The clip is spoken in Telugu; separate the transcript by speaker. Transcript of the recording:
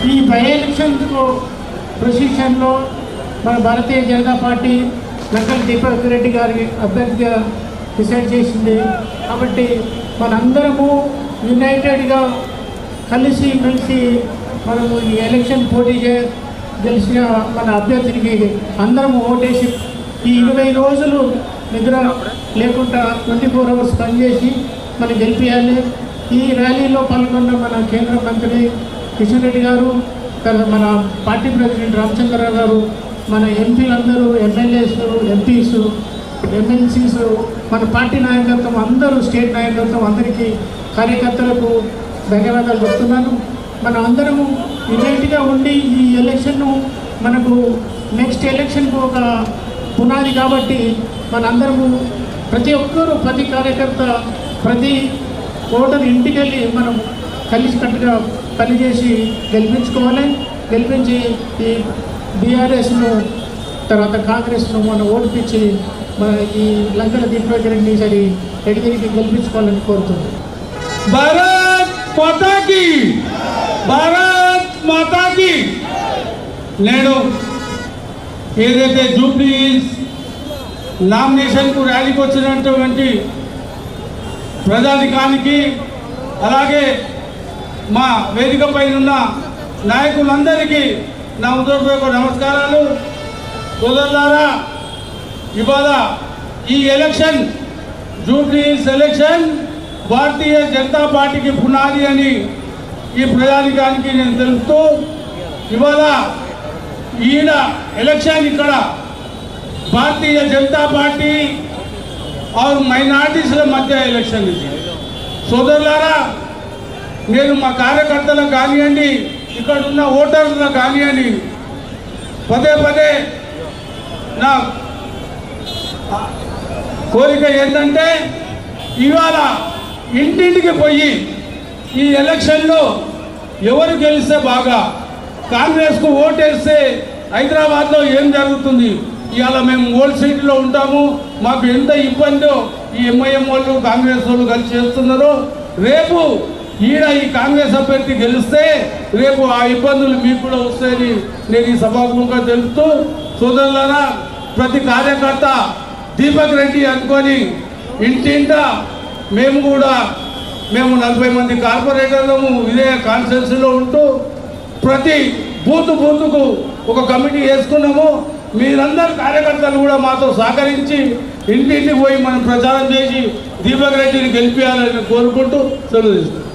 Speaker 1: ఈ బై ఎలక్షన్కు ప్రొసిషన్లో మన భారతీయ జనతా పార్టీ నక్కల దీపక్ రెడ్డి గారి అభ్యర్థిగా డిసైడ్ చేసింది. కాబట్టి మనందరము యునైటెడ్గా కలిసి మనము ఈ ఎలక్షన్ పోటీ గెలిచిన మన అభ్యర్థికి అందరము ఓటేసి ఈ 20 రోజులు నిద్ర లేకుండా 24 అవర్స్ పనిచేసి మనం గెలిపించాలి. ఈ ర్యాలీలో పాల్గొన్న మన కేంద్ర మంత్రి కిషన్ రెడ్డి గారు, మన పార్టీ ప్రెసిడెంట్ రామచంద్రరావు గారు, మన ఎంపీలందరూ, ఎమ్మెల్యేస్, ఎంపీస్, ఎమ్మెల్సీస్, మన పార్టీ నాయకత్వం అందరూ, స్టేట్ నాయకత్వం అందరికీ, కార్యకర్తలకు ధన్యవాదాలు చెప్తున్నాను. మనం అందరము యునైట్గా ఉండి ఈ ఎలక్షన్ను మనకు నెక్స్ట్ ఎలక్షన్కు ఒక పునాది కాబట్టి మనందరము ప్రతి ఒక్కరూ, ప్రతి కార్యకర్త, ప్రతి ఓటర్ ఇంటికి వెళ్ళి మనం కలిసికట్టుగా పనిచేసి గెలిపించుకోవాలి. గెలిపించి ఈ బీఆర్ఎస్ను తర్వాత కాంగ్రెస్ను మనం ఓడిపించి మన ఈ లంకల దీపక్ రెడ్డిని సరి ఎడిగిరికి గెలిపించుకోవాలని కోరుతుంది.
Speaker 2: భారత్ మాతాకి, భారత్ మాతాకి. నేను ఏదైతే జూబ్లీ నామినేషన్కు ర్యాలీకి వచ్చినటువంటి ప్రజానికానికి, అలాగే మా వేదిక పైన ఉన్న నాయకులందరికీ నా హృదయపూర్వక నమస్కారాలు. సోదరులారా, ఇవాళ ఈ election, Jubilee election Bharatiya Janata పార్టీకి పునాది అని ఈ ప్రజానికానికి నేను తెలుపుతూ, ఇవాళ ఈయన ఎలక్షన్ ఇక్కడ భారతీయ జనతా పార్టీ और మైనారిటీస్ల మధ్య ఎలక్షన్ ఇది. సోదరులారా, నేను మా కార్యకర్తలకు కానివ్వండి, ఇక్కడ ఉన్న ఓటర్లకు కానివ్వండి, పదే పదే నా కోరిక ఏంటంటే, ఇవాళ ఇంటింటికి పోయి ఈ ఎలక్షన్లో ఎవరు గెలిస్తే బాగా, కాంగ్రెస్కు ఓటేస్తే హైదరాబాద్లో ఏం జరుగుతుంది, ఇవాళ మేము ఓల్డ్ సిటీలో ఉంటాము, మాకు ఎంత ఇబ్బందో ఈ ఎంఐఎం వాళ్ళు, కాంగ్రెస్ వాళ్ళు కలిసి చేస్తున్నారో, రేపు ఈడ ఈ కాంగ్రెస్ అభ్యర్థి గెలిస్తే రేపు ఆ ఇబ్బందులు మీకు కూడా వస్తాయని నేను ఈ సభాముఖంగా తెలుపుతూ, సోదరులారా, ప్రతి కార్యకర్త దీపక్ రెడ్డి అనుకొని ఇంటింట మేము 40 మంది కార్పొరేటర్లము ఇదే కాన్స్టిట్యున్సీలో ఉంటూ ప్రతి బూతుకు ఒక కమిటీ వేసుకున్నాము. మీరందరూ కార్యకర్తలు కూడా మాతో సహకరించి ఇంటింటికి పోయి మనం ప్రచారం చేసి దీపక్ రెడ్డిని గెలిపించాలని కోరుకుంటూ సెలవు తీసుకుంటాం.